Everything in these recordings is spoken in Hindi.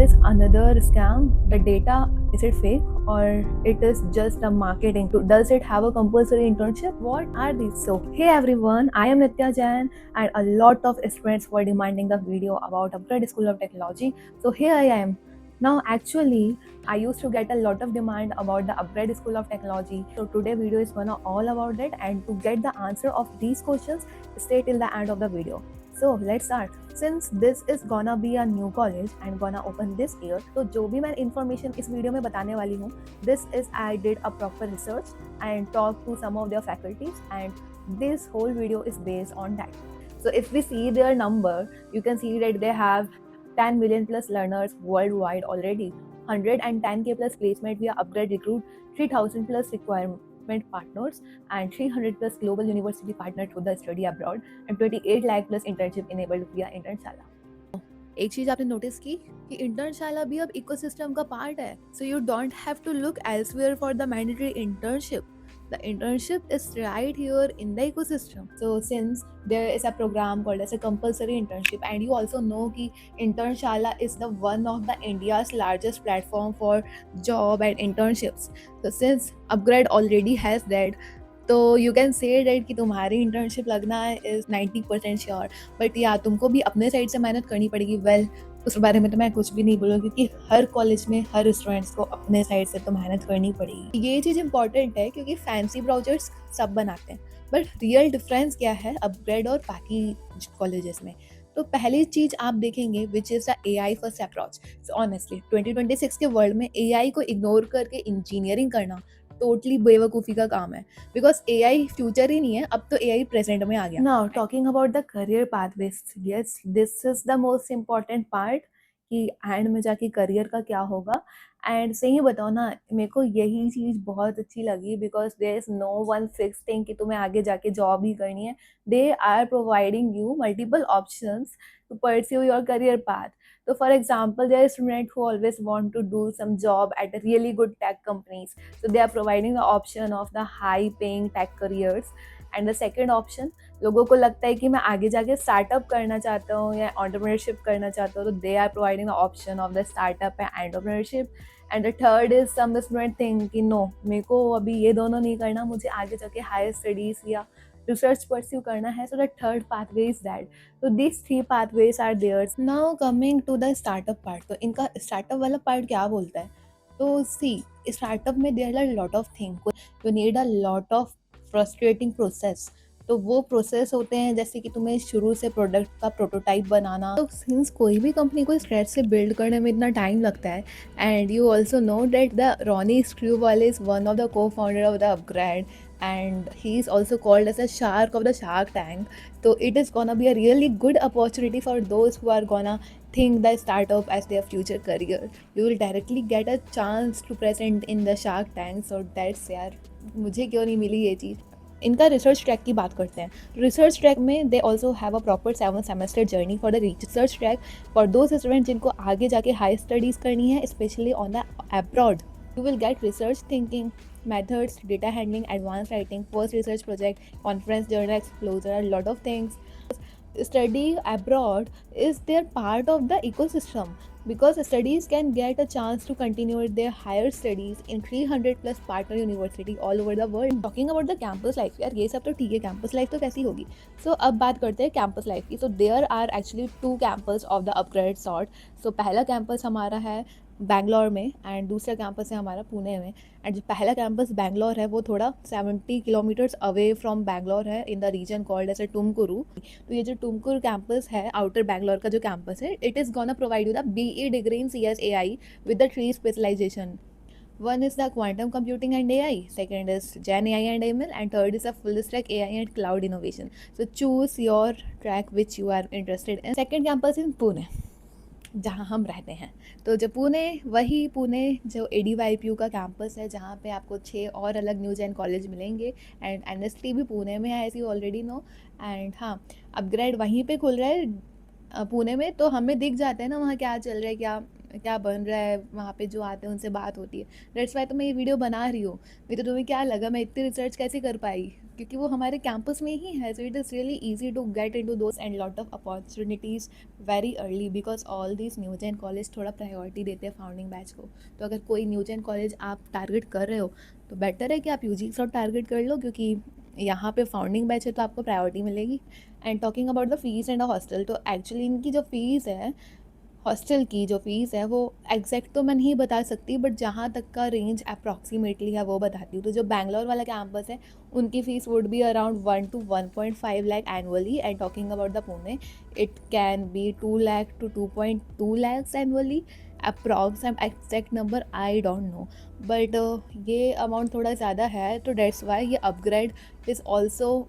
this another scam? The data, is it fake or it is just a marketing? Does it have a compulsory internship? What are these? So, hey everyone, I am Nitya Jain and a lot of students were demanding the video about Upgrade School of Technology. So here I am. Now actually, I used to get a lot of demand about the Upgrade School of Technology. So today video is gonna all about it, and to get the answer of these questions, stay till the end of the video. So let's start. Since this is gonna be a new college and gonna open this year, तो जो भी मैं information इस वीडियो में बताने वाली हूँ, this is I did a proper research and talked to some of their faculties, and this whole video is based on that. So if we see their number, you can see that they have 10 million plus learners worldwide already, 110k plus placement via Upgrade Recruit, 3000 plus requirement partners, and 300 plus global university partnered to the study abroad, and 28 lakh plus internship enabled via Internshala. एक चीज आपने नोटिस की कि इंटर्नशाला भी अब इकोसिस्टम का पार्ट है, so you don't have to look elsewhere for the mandatory internship. The internship is right here in the ecosystem. So since there is a program called as a compulsory internship, and you also know कि Internshala is the one of the India's largest platform for job and internships. So since Upgrade already has that, तो यू कैन से डेट कि तुम्हारी इंटर्नशिप लगना इज़ 90% श्योर, बट या तुमको भी अपने साइड से मेहनत करनी पड़ेगी. वेल उस बारे में तो मैं कुछ भी नहीं बोलूँगी, क्योंकि हर कॉलेज में हर स्टूडेंट्स को अपने साइड से तो मेहनत करनी पड़ेगी. ये चीज़ इंपॉर्टेंट है क्योंकि फैंसी ब्राउजर्स सब बनाते हैं, बट रियल डिफरेंस क्या है अपग्रेड और बाकी कॉलेजेस में. तो पहली चीज़ आप देखेंगे which is the AI first approach. So honestly 2026 के वर्ल्ड में AI को इग्नोर करके इंजीनियरिंग करना टोटली बेवकूफ़ी का काम है, बिकॉज AI फ्यूचर ही नहीं है, अब तो AI प्रेजेंट में आ गया. Now talking about the career pathways, yes this is the most important part कि एंड में जाके करियर का क्या होगा. एंड सही बताओ ना, मेरे को यही चीज़ बहुत अच्छी लगी, because there is no one fix thing कि तुम्हें आगे जाके जॉब ही करनी है. They are providing you multiple options to pursue your career path. So for example, there are students who always want to do some job at a really good tech companies. So they are providing the option of the high paying tech careers. And the second option, लोगों को लगता है कि मैं आगे जाके स्टार्टअप करना चाहता हूँ या एंटरप्रेन्योरशिप करना चाहता हूँ, तो they are providing the option of the startup and entrepreneurship. And the third is some student think कि नो, मेरे को अभी ये दोनों नहीं करना, मुझे आगे जाके हायर स्टडीज या research pursue करना है. So the third pathway is that. So these three pathways are there. Now coming to the startup part, तो इनका startup वाला part क्या बोलता है? तो see, startup में there are a lot of things. You need a lot of frustrating process. तो वो प्रोसेस होते हैं जैसे कि तुम्हें शुरू से प्रोडक्ट का प्रोटोटाइप बनाना. तो सिंस कोई भी कंपनी को स्क्रैच से बिल्ड करने में इतना टाइम लगता है, and you also know that the Ronnie Screwvala is one of the cofounder of the upGrad, and he is also called as a shark of the Shark Tank. So it is gonna be a really good opportunity for those who are gonna think the startup as their future career. You will directly get a chance to present in the Shark Tank. So that's यार, मुझे क्यों नहीं मिली ये चीज़. इनका रिसर्च ट्रैक की बात करते हैं. रिसर्च ट्रैक में they also have a proper 7 semester journey for the research track for those student जिनको आगे जाके हाई स्टडीज़ करनी है, specially on the abroad. You will get research thinking, methods, data handling, advanced writing, first research project, conference, journal exposure, a lot of things. Study abroad is their part of the ecosystem, because studies can get a chance to continue their higher studies in 300 plus partner university all over the world. Talking about the campus life, यार ये सब तो ठीक है, campus life तो कैसी होगी. So अब बात करते हैं campus life की. So there are actually 2 campus of the upgrade sort. So पहला campus हमारा है बैंगलोर में एंड दूसरा कैंपस है हमारा पुणे में. एंड जो पहला कैंपस बैंगलोर है वो थोड़ा 70 किलोमीटर्स अवे फ्रॉम बैंगलोर है, in the region called as a Tumakuru. तो ये जो टुमकुरू कैंपस है, आउटर बैंगलोर का जो कैंपस है, it is gonna provide you the BE degree in CSAI with the 3 specialization. One is the quantum computing and AI, second is Gen AI and ML, and third is a full stack AI and cloud innovation. So choose your track which you are interested in. Second campus in Pune, जहाँ हम रहते हैं. तो जो पुणे जो ADYPU का कैंपस है, जहाँ पे आपको 6 और अलग न्यू जेन कॉलेज मिलेंगे, एंड NST भी पुणे में है, as you already know. And हाँ, अपग्रेड वहीं पे खुल रहा है पुणे में, तो हमें दिख जाता है ना वहाँ क्या चल रहा है, क्या क्या बन रहा है वहाँ पे, जो आते हैं उनसे बात होती है। दैट्स वाई तो मैं ये वीडियो बना रही हूँ। नहीं तो तुम्हें क्या लगा मैं इतनी रिसर्च कैसे कर पाई, क्योंकि वो हमारे कैंपस में ही है। So it is really easy to get into those and lot of opportunities very early, because all this new gen college थोड़ा प्रायोरिटी देते हैं फाउंडिंग बैच को। तो अगर कोई न्यू जेन कॉलेज आप टारगेट कर रहे हो तो बेटर है कि आप यूजी के साथ टारगेट कर लो, क्योंकि यहाँ पे फाउंडिंग बैच है तो आपको प्रायोरिटी मिलेगी। And talking about the fees and the hostel, तो एक्चुअली इनकी जो फ़ीस है, हॉस्टल की जो फ़ीस है वो एग्जैक्ट तो मैं नहीं बता सकती, बट जहाँ तक का रेंज अप्रॉक्सीमेटली है वो बताती हूँ। तो जो बैंगलोर वाला कैंपस है उनकी fees would be around 1 to 1.5 lakh annually. And talking about the Pune, it can be 2 lakh to 2.2 lakhs annually approx. Exact number I don't know, but ये अमाउंट थोड़ा ज़्यादा है, तो डेट्स वाई ये upgrade is also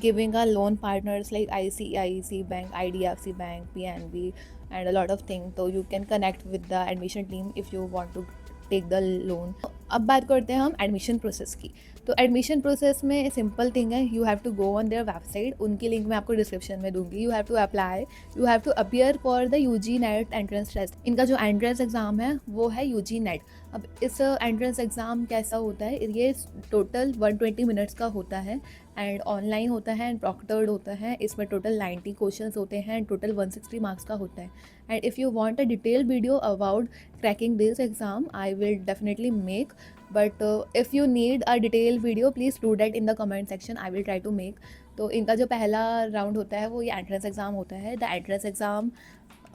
giving our loan partners like ICIC Bank, IDFC Bank, PNB, and a lot of things. So you can connect with the admission team if you want to take the loan. अब बात करते हैं हम एडमिशन प्रोसेस की। तो एडमिशन प्रोसेस में सिंपल थिंग है, you have to go on their website, उनकी लिंक मैं आपको डिस्क्रिप्शन में दूंगी। You have to apply, you have to appear for the UG NET entrance test. इनका जो एंट्रेंस एग्ज़ाम है वो है यूजी नेट। अब इस एंट्रेंस एग्ज़ाम कैसा होता है, ये टोटल 120 मिनट्स का होता है एंड ऑनलाइन होता है एंड प्रॉक्टर्ड होता है। इसमें टोटल 90 क्वेश्चंस होते हैं एंड टोटल 160 मार्क्स का होता है। And if you want a detail video about cracking this exam, I will definitely make, but if you need a detailed video please do that in the comment section, I will try to make। तो इनका जो पहला राउंड होता है वो ये एंट्रेंस एग्ज़ाम होता है। द एंट्रेंस एग्ज़ाम,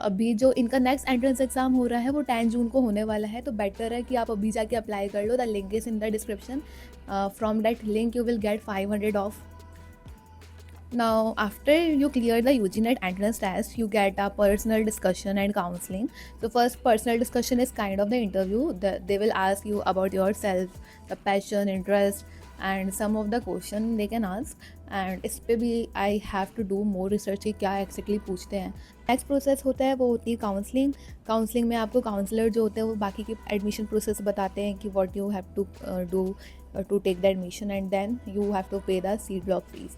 अभी जो इनका नेक्स्ट एंट्रेंस एग्ज़ाम हो रहा है वो 10 जून को होने वाला है। तो बेटर है कि आप अभी जाके अप्लाई कर लो। The link is in the description, from that link you will get 500 off। Now, after you clear the UG NET entrance test, you get a personal discussion and counseling. So first, personal discussion is kind of the interview. They will ask you about yourself, the passion, interest, and some of the question they can ask. And इस पे भी I have to do more research कि क्या exactly पूछते हैं। नेक्स्ट प्रोसेस होता है वो होती है काउंसलिंग। काउंसलिंग में आपको काउंसलर जो होते हैं वो बाकी की एडमिशन प्रोसेस बताते हैं कि what you have to do to take the admission, and then you have to pay the seat block fees.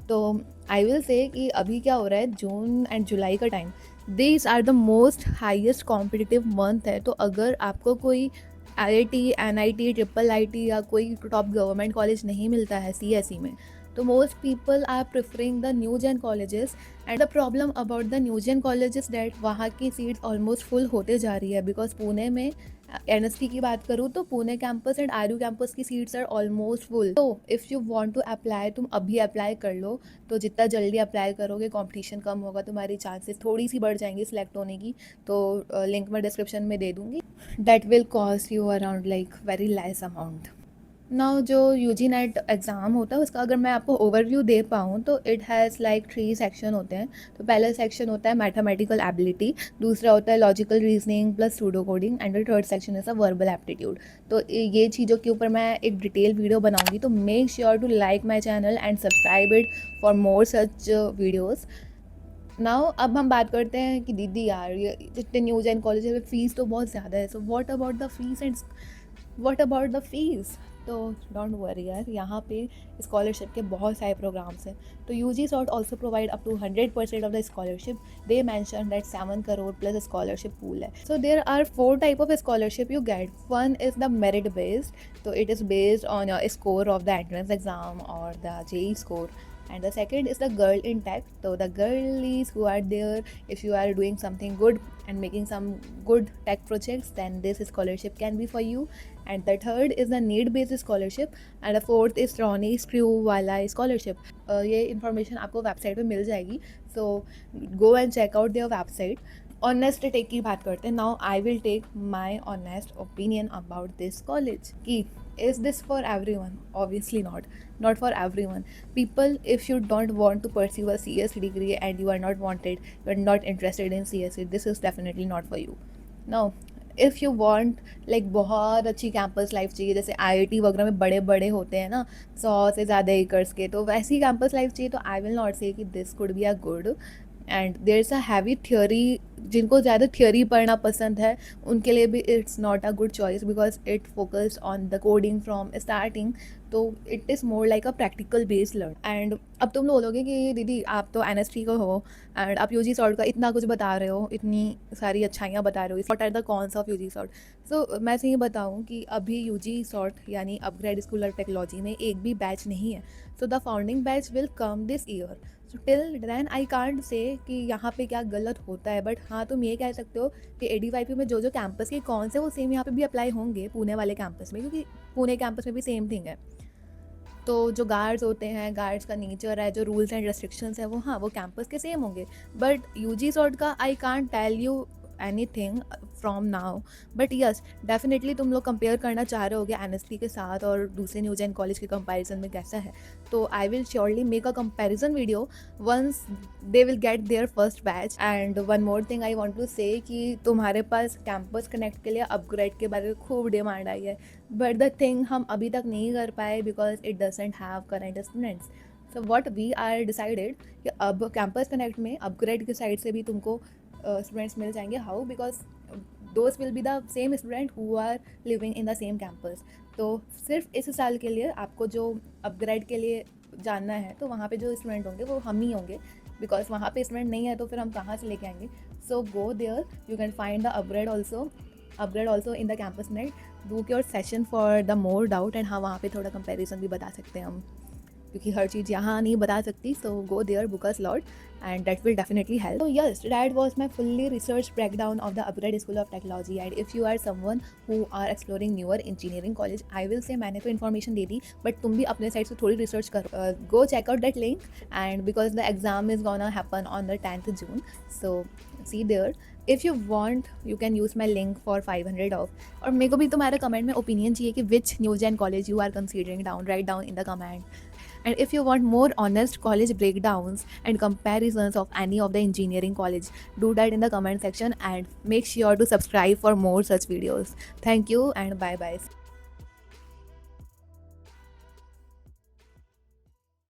तो आई विल से कि अभी क्या हो रहा है, जून एंड जुलाई का time, these are the most highest competitive month है। तो अगर आपको कोई IIT, NIT, IIIT या कोई टॉप गवर्नमेंट कॉलेज नहीं मिलता है CSE में, तो most people are preferring the new gen colleges. And the problem about the new gen colleges that वहाँ की सीट्स ऑलमोस्ट फुल होते जा रही है, बिकॉज पुणे में NST की बात करूँ तो पुणे कैंपस एंड आरू कैंपस की सीट्स आर ऑलमोस्ट फुल। तो if you want to apply, तुम अभी अप्लाई कर लो। तो जितना जल्दी अप्लाई करोगे कंपटीशन कम होगा, तुम्हारी चांसेस थोड़ी सी बढ़ जाएंगी सिलेक्ट होने की। तो लिंक मैं डिस्क्रिप्शन में दे दूँगी। That will cost you around like very less amount. Now जो UG नेट एग्ज़ाम होता है उसका अगर मैं आपको ओवरव्यू दे पाऊँ तो इट हैज़ लाइक 3 सेक्शन होते हैं। तो पहला सेक्शन होता है मैथमेटिकल एबिलिटी, दूसरा होता है logical reasoning plus pseudo coding, and the third section is a verbal aptitude. तो ये चीज़ों के ऊपर मैं एक डिटेल वीडियो बनाऊंगी, तो make sure to like my channel and subscribe it for more such videos. Now अब हम बात करते हैं कि दीदी यार ये जितने न्यू जेन कॉलेज में फ़ीस तो बहुत ज़्यादा है, so what about the fees and what about the fees. तो डोंट वरी यार, यहाँ पे स्कॉलरशिप के बहुत सारे प्रोग्राम्स हैं। तो UG SOT also provide up to 100% of the scholarship. They mention that 7 crore plus scholarship pool है। So there are 4 type of scholarship you get. One is the merit based, तो it is based on your score of the entrance exam और the JEE score। And the second is the girl in tech. So the girlies who are there, if you are doing something good and making some good tech projects, then this scholarship can be for you. And the third is the need based scholarship, and the fourth is Ronnie Screw वाला scholarship। ये information आपको वेबसाइट पे मिल जाएगी, so go and check out their website। Honest take की बात करते हैं। Now I will take my honest opinion about this college कि is this for everyone? Obviously not for everyone. People, if you don't want to pursue a CSE degree and you are not wanted, you are not interested in CSE, this is definitely not for you. Now if you want like बहुत अच्छी कैंपस लाइफ चाहिए, जैसे IIT वगैरह में बड़े बड़े होते हैं ना 100 से ज़्यादा एकर्स के, तो वैसी कैंपस लाइफ चाहिए, तो आई विल नॉट से कि this could be a good. And there is a heavy theory जिनको ज़्यादा थियोरी पढ़ना पसंद है उनके लिए भी it's not a good choice because it focus on the coding from starting, तो it is more like a practical based learn. And अब तुम बोलोगे कि दीदी आप तो NST को हो एंड आप UG सॉर्ट का इतना कुछ बता रहे हो, इतनी सारी अच्छाइयाँ बता रहे हो, what are the cons of UG SOT. So मैं से ये बताऊँ कि अभी UG सॉर्ट यानी अपग्रेड स्कूल ऑफ टेक्नोलॉजी में एक भी बैच नहीं है। So the founding batch will come this year. So till then I can't say कि यहाँ पे क्या गलत होता है, बट हाँ तुम ये कह सकते हो कि ADYP में जो जो कैंपस के कौन से वो सेम यहाँ पे भी अप्लाई होंगे पुणे वाले कैंपस में, क्योंकि पुणे कैंपस में भी सेम थिंग है। तो जो गार्ड्स होते हैं, गार्ड्स का नेचर है, जो रूल्स एंड रेस्ट्रिक्शंस है वो हाँ वो कैंपस के सेम होंगे। बट UG सॉर्ट का I can't tell you anything from now, but yes definitely तुम लोग कंपेयर करना चाह रहे होगे NST के साथ और दूसरे न्यू जेन कॉलेज के कंपैरिजन में कैसा है। तो I will surely make a comparison video once they will get their first batch. And one more thing I want to say कि तुम्हारे पास कैंपस कनेक्ट के लिए अपग्रेड के बारे में खूब डिमांड आई है, बट द थिंग हम अभी तक नहीं कर पाए because it doesn't have current students. So what we are decided कि अब कैंपस कनेक्ट में अपग्रेड के साइड से भी तुमको स्टूडेंट्स मिल जाएंगे। How? Because those will be the same student who are living in the same campus. तो सिर्फ इस साल के लिए आपको जो अपग्रेड के लिए जानना है तो वहाँ पे जो स्टूडेंट होंगे वो हम ही होंगे, बिकॉज वहाँ पे स्टूडेंट नहीं है तो फिर हम कहाँ से लेके आएंगे। So go there, you can find the upGrad also in the campus net, book your session for the more doubt. And हाँ वहाँ पे थोड़ा कंपेरिजन भी बता सकते हैं हम, क्योंकि हर चीज़ यहाँ नहीं बता सकती। So go there, book a slot and that will definitely help. So yes, that was my fully researched breakdown of the Upgrade School of Technology. And if you are someone who are exploring newer engineering college, I will say मैंने तो information दे दी, but तुम भी अपने साइड से थोड़ी research करो. Go check out that link, and because the exam is gonna happen on the 10th June, so see there. If you want, you can use my link for 500 off. और मेरे को भी तुम्हारे कमेंट में ओपिनियन चाहिए कि which new gen college you are considering down, write down in the comment. And if you want more honest college breakdowns and comparisons of any of the engineering college, do that in the comment section and make sure to subscribe for more such videos. Thank you and bye bye.